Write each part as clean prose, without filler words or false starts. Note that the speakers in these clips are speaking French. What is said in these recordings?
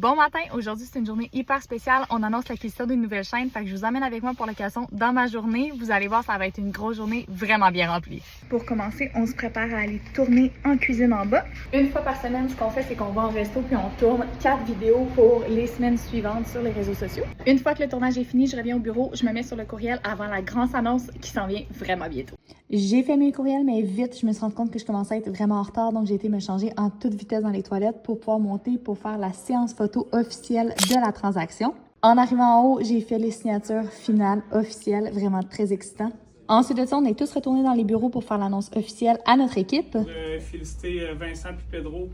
Bon matin, aujourd'hui c'est une journée hyper spéciale. On annonce l'acquisition d'une nouvelle chaîne, fait que je vous emmène avec moi pour l'occasion dans ma journée. Vous allez voir, ça va être une grosse journée vraiment bien remplie. Pour commencer, on se prépare à aller tourner en cuisine en bas. Une fois par semaine, ce qu'on fait, c'est qu'on va en resto puis on tourne 4 vidéos pour les semaines suivantes sur les réseaux sociaux. Une fois que le tournage est fini, je reviens au bureau, je me mets sur le courriel avant la grosse annonce qui s'en vient vraiment bientôt. J'ai fait mes courriels, mais vite, je me suis rendu compte que je commençais à être vraiment en retard, donc j'ai été me changer en toute vitesse dans les toilettes pour pouvoir monter pour faire la séance photo officielle de la transaction. En arrivant en haut, j'ai fait les signatures finales officielles, vraiment très excitant. Ensuite de ça, on est tous retournés dans les bureaux pour faire l'annonce officielle à notre équipe. Féliciter Vincent et Pedro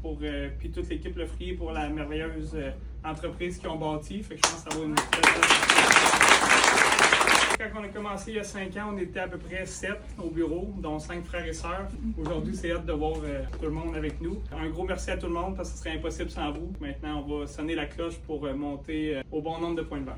puis toute l'équipe Le Frier pour la merveilleuse entreprise qu'ils ont bâtie. Fait que je pense que ça va une Quand on a commencé il y a 5 ans, on était à peu près 7 au bureau, dont 5 frères et sœurs. Aujourd'hui, c'est hâte de voir tout le monde avec nous. Un gros merci à tout le monde parce que ce serait impossible sans vous. Maintenant, on va sonner la cloche pour monter au bon nombre de points de vente.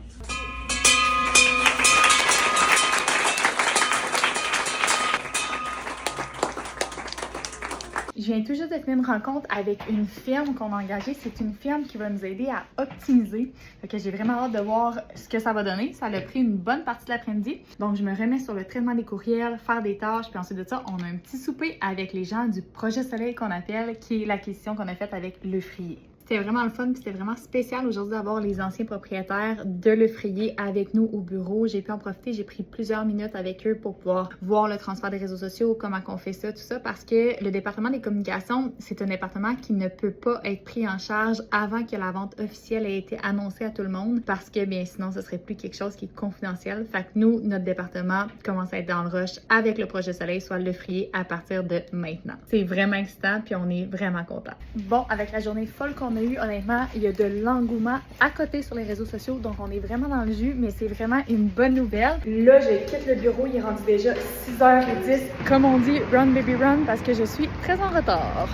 Je viens tout juste de finir une rencontre avec une firme qu'on a engagée. C'est une firme qui va nous aider à optimiser. Fait que j'ai vraiment hâte de voir ce que ça va donner. Ça a pris une bonne partie de l'après-midi. Donc, je me remets sur le traitement des courriels, faire des tâches. Puis ensuite de ça, on a un petit souper avec les gens du projet Soleil qu'on appelle, qui est l'acquisition qu'on a faite avec Le Frier. C'était vraiment le fun, puis c'était vraiment spécial aujourd'hui d'avoir les anciens propriétaires de Le Frier avec nous au bureau. J'ai pu en profiter, j'ai pris plusieurs minutes avec eux pour pouvoir voir le transfert des réseaux sociaux, comment on fait ça, tout ça, parce que le département des communications, c'est un département qui ne peut pas être pris en charge avant que la vente officielle ait été annoncée à tout le monde, parce que bien sinon, ce serait plus quelque chose qui est confidentiel. Fait que nous, notre département commence à être dans le rush avec le projet Soleil, soit Le Frier, à partir de maintenant. C'est vraiment excitant, puis on est vraiment contents. Bon, avec la journée folle qu'on a eu, honnêtement, il y a de l'engouement à côté sur les réseaux sociaux, donc on est vraiment dans le jus, mais c'est vraiment une bonne nouvelle. Là, je quitte le bureau, il est rendu déjà 6h10, comme on dit, run baby run, parce que je suis très en retard.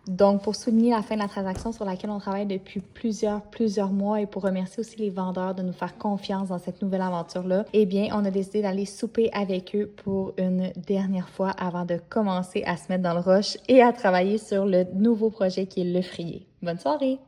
Donc, pour souligner la fin de la transaction sur laquelle on travaille depuis plusieurs mois et pour remercier aussi les vendeurs de nous faire confiance dans cette nouvelle aventure-là, eh bien, on a décidé d'aller souper avec eux pour une dernière fois avant de commencer à se mettre dans le rush et à travailler sur le nouveau projet qui est Le Frier. Bonne soirée!